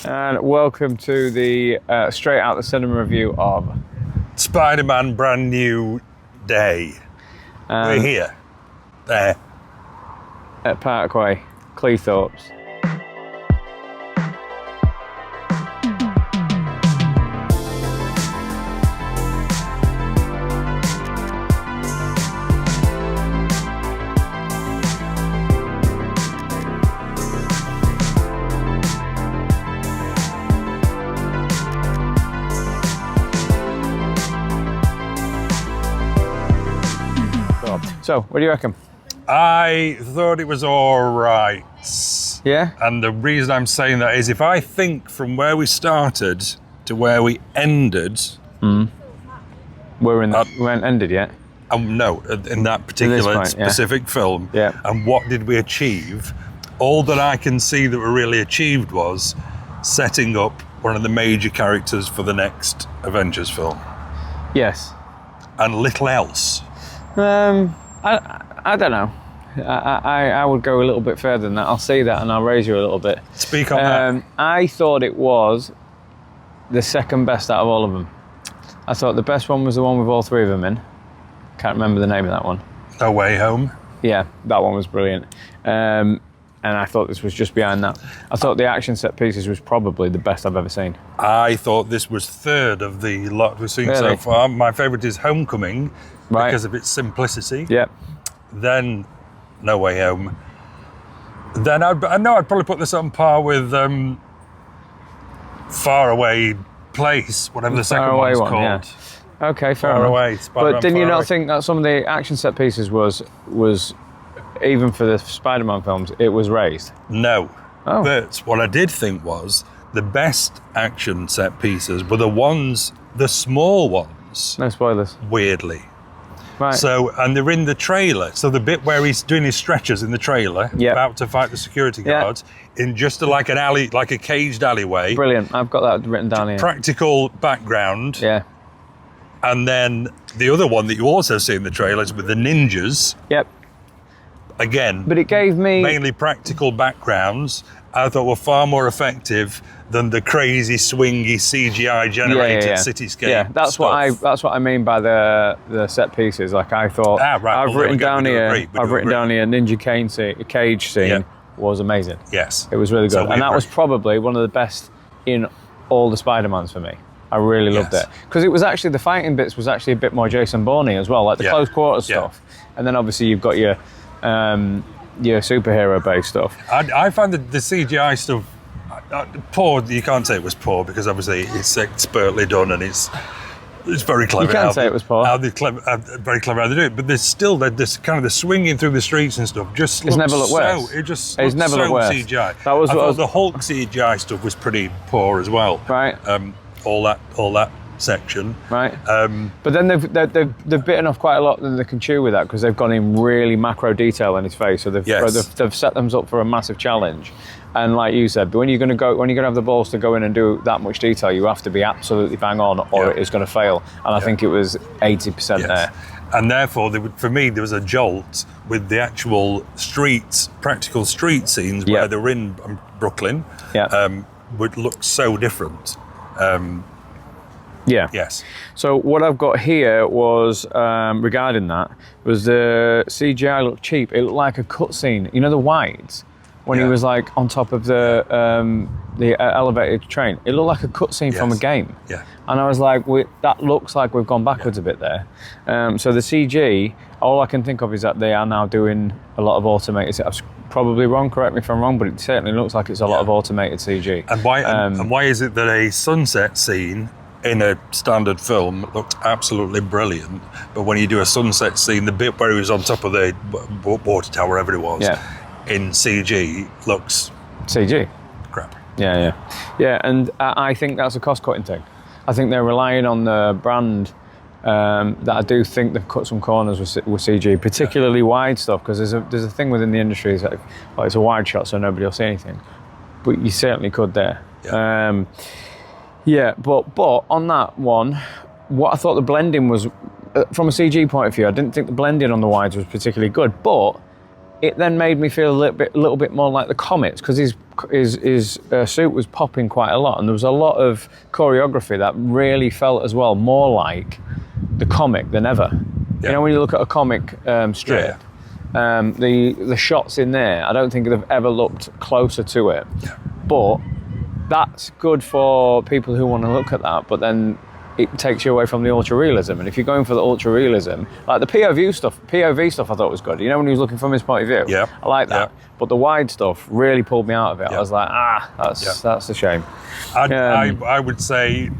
And welcome to the straight out the cinema review of Spiderman Brand New Day. We're here. There. At Parkway, Cleethorpes. So, what do you reckon? I thought it was all right. Yeah? And the reason I'm saying that is if I think from where we started to where we ended... We weren't ended yet? No, in that particular specific film. Yeah. And what did we achieve? All that I can see that we really achieved was setting up one of the major characters for the next Avengers film. Yes. And little else. I don't know. I would go a little bit further than that. I'll say that and I'll raise you a little bit. Speak on that. I thought it was the second best out of all of them. I thought the best one was the one with all three of them in. Can't remember the name of that one. No Way Home. Yeah, that one was brilliant. And I thought this was just behind that. I thought the action set pieces was probably the best I've ever seen. I thought this was third of the lot we've seen so far. My favourite is Homecoming because of its simplicity. Yeah. Then No Way Home. Then I'd probably put this on par with Far Away Place, whatever the second one's called. Yeah. Okay, fair enough. Far Away, Spider-Man but didn't you Far not Away. think that some of the action set pieces was even for the Spider-Man films, it was raised? No. Oh. But what I did think was the best action set pieces were the small ones. No spoilers. Weirdly. Right. So, and they're in the trailer. So the bit where he's doing his stretches in the trailer, about to fight the security guards, in just like an alley, like a caged alleyway. Brilliant. I've got that written down here. Practical background. Yeah. And then the other one that you also see in the trailers with the ninjas. Yep. Again. But it gave me... mainly practical backgrounds, I thought were far more effective than the crazy swingy CGI generated cityscape. Yeah, that's what I mean by the set pieces. Like I thought, I've written down here Ninja cage scene was amazing. Yes, it was really good, and that was probably one of the best in all the Spider-Mans for me. I really loved it because it was actually the fighting bits was actually a bit more Jason Bourne as well, like the close quarters stuff, and then obviously you've got your superhero based stuff. I find the CGI stuff poor. You can't say it was poor because obviously it's expertly done and it's very clever. You can't say it was poor. Very clever how they do it, but there's still this kind of the swinging through the streets and stuff. It's never looked worse. It's never looked worse. CGI. That was the Hulk CGI stuff was pretty poor as well. Right. All that section. Right. But then they've bitten off quite a lot than they can chew with that because they've gone in really macro detail in his face. So they've set them up for a massive challenge. And like you said, when you're going to have the balls to go in and do that much detail, you have to be absolutely bang on, or it is going to fail. And I think it was 80% there. And therefore, for me, there was a jolt with the actual practical street scenes where they're in Brooklyn. Would look so different. Yes. So what I've got here was regarding that was the CGI looked cheap. It looked like a cutscene. You know the wides when he was like on top of the elevated train. It looked like a cutscene from a game. Yeah. And I was like, that looks like we've gone backwards a bit there. So the CG, all I can think of is that they are now doing a lot of automated. I'm probably wrong. Correct me if I'm wrong, but it certainly looks like it's a lot of automated CG. And why is it that a sunset scene in a standard film looked absolutely brilliant, but when you do a sunset scene, the bit where he was on top of the water tower, wherever it was, in CG looks CG crap. Yeah, and I think that's a cost-cutting thing. I think they're relying on the brand that I do think they've cut some corners with CG, particularly wide stuff, because there's a thing within the industry is that it's a wide shot, so nobody will see anything, but you certainly could there. But on that one, what I thought the blending was, from a CG point of view, I didn't think the blending on the wides was particularly good, but it then made me feel a little bit more like the comics, because his suit was popping quite a lot, and there was a lot of choreography that really felt as well more like the comic than ever. You know, when you look at a comic strip, the shots in there, I don't think they've ever looked closer to it. But that's good for people who want to look at that, but then it takes you away from the ultra realism. And if you're going for the ultra realism, like the POV stuff I thought was good. You know, when he was looking from his point of view, I like that. But the wide stuff really pulled me out of it. I was like, that's a shame. I would say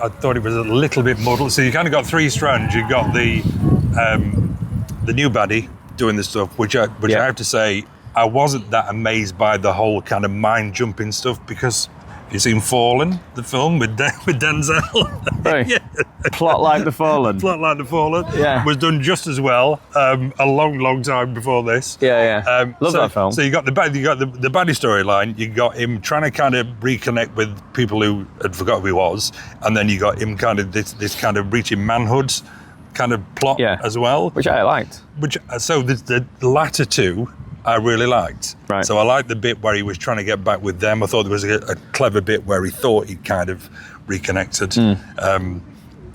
I thought it was a little bit muddled. So you kind of got three strands. You got the new baddie doing this stuff, which I have to say, I wasn't that amazed by the whole kind of mind jumping stuff, because you've seen Fallen, the film with Denzel. Right. Plot like The Fallen. Plot like The Fallen. Was done just as well a long time before this. Love that film. So you got the baddie storyline. You got him trying to kind of reconnect with people who had forgot who he was, and then you got him kind of this kind of reaching manhood kind of plot as well, which I liked. So the latter two I really liked. Right. So I liked the bit where he was trying to get back with them. I thought there was a clever bit where he thought he'd kind of reconnected. And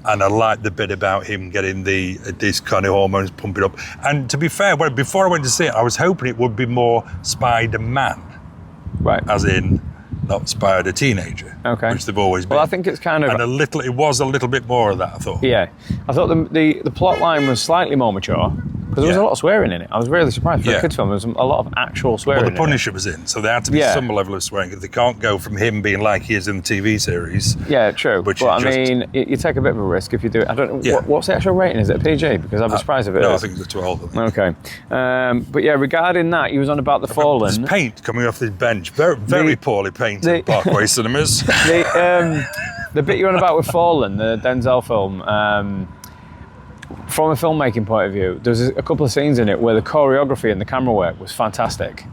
I liked the bit about him getting these kind of hormones pumping up. And to be fair, before I went to see it, I was hoping it would be more Spider-Man. Right. As in, not Spider teenager. Okay. Which they've always been. Well, I think it's kind of... And it was a little bit more of that, I thought. Yeah. I thought the plot line was slightly more mature, because there was a lot of swearing in it. I was really surprised. For a kids film, there was a lot of actual swearing. Well, the Punisher was in, so there had to be some level of swearing. They can't go from him being like he is in the TV series. Yeah, true. But I mean, you take a bit of a risk if you do it. I don't know, what's the actual rating? Is it a PG? Because I'd be surprised if it is. No, I think it's a 12. Okay. But yeah, regarding that, he was on about the Fallen. There's paint coming off this bench. Very poorly painted Parkway Cinemas. The bit you're on about with Fallen, the Denzel film, from a filmmaking point of view, there's a couple of scenes in it where the choreography and the camera work was fantastic.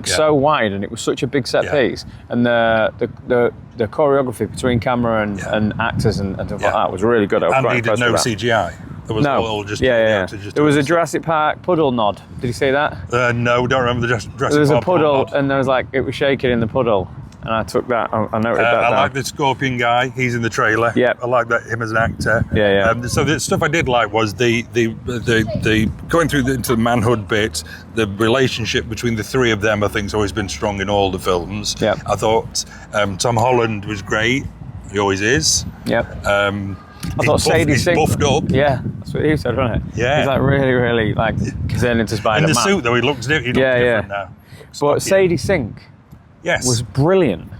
So wide, and it was such a big set piece, and the choreography between camera and actors and stuff like that was really good. And needed no CGI. It was all just there was a Jurassic Park puddle nod. Did you see that? No, don't remember the Jurassic Park. There was a puddle, and there was it was shaking in the puddle. And I took that. I noted that. I like the Scorpion guy. He's in the trailer. Yeah. I like him as an actor. Yeah. So the stuff I did like was the going through into the manhood bit. The relationship between the three of them, I think, has always been strong in all the films. Yeah. I thought Tom Holland was great. He always is. Yeah. I thought Sadie Sink. He's buffed up. Yeah, that's what he said, wasn't it? Yeah. He's really turning into Spider-Man. In the suit, though, he looks different now. But Sadie Sink. Yes. Was brilliant.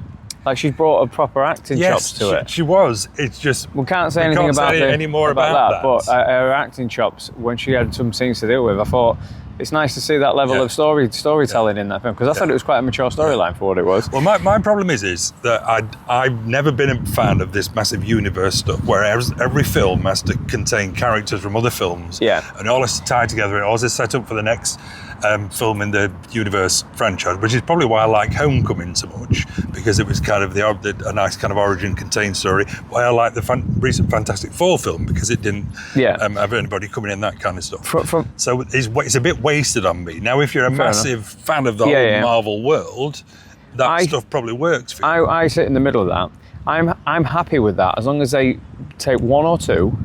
She's brought a proper acting chops to it. She was. It's just we can't say anything about that. But her acting chops, when she had some scenes to deal with, I thought it's nice to see that level of storytelling in that film, because I thought it was quite a mature storyline for what it was. Well, my problem is that I've never been a fan of this massive universe stuff, where every film has to contain characters from other films. Yeah. And all has to tie together, and all is set up for the next film in the universe franchise, which is probably why I like Homecoming so much, because it was kind of a nice kind of origin contained story. Why I like the recent Fantastic Four film, because it didn't have anybody coming in that kind of stuff. So it's a bit wasted on me. Now, if you're a massive fan of the whole Marvel world, that stuff probably works for you. I sit in the middle of that. I'm happy with that, as long as they take one or two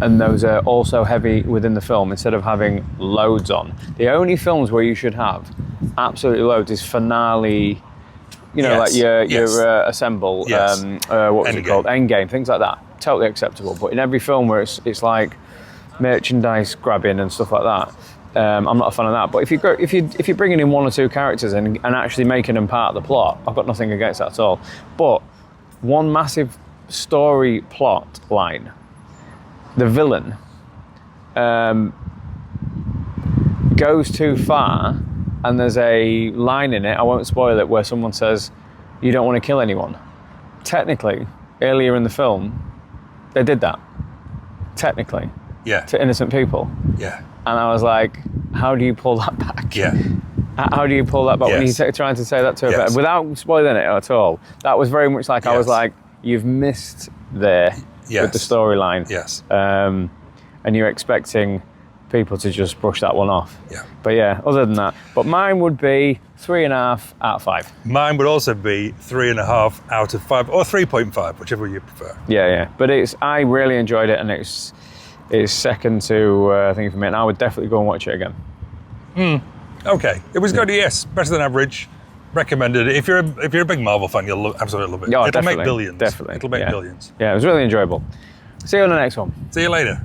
and those are also heavy within the film instead of having loads on. The only films where you should have absolutely loads is finale, like your Assemble, what was it called? Endgame, things like that. Totally acceptable. But in every film where it's like merchandise grabbing and stuff like that, I'm not a fan of that. But if you're bringing in one or two characters and actually making them part of the plot, I've got nothing against that at all. But one massive story plot line, the villain goes too far, and there's a line in it, I won't spoil it, where someone says, you don't want to kill anyone. Technically, earlier in the film, they did that. Technically. Yeah. To innocent people. Yeah. And I was like, how do you pull that back? Yeah. How do you pull that back when you're trying to say that to a person? Without spoiling it at all. That was very much like, I was like, you've missed there with the storyline. Yes. And you're expecting people to just brush that one off. Yeah. But yeah, other than that. But mine would be 3.5 out of 5. Mine would also be 3.5 out of 5, or 3.5, whichever you prefer. Yeah. But I really enjoyed it, and it's second to thing for me, and I would definitely go and watch it again. Okay, it was good. Yes, better than average. Recommended. If you're a big Marvel fan, you'll absolutely love it. Oh, It'll make billions. Definitely. It'll make billions. Yeah, it was really enjoyable. See you on the next one. See you later.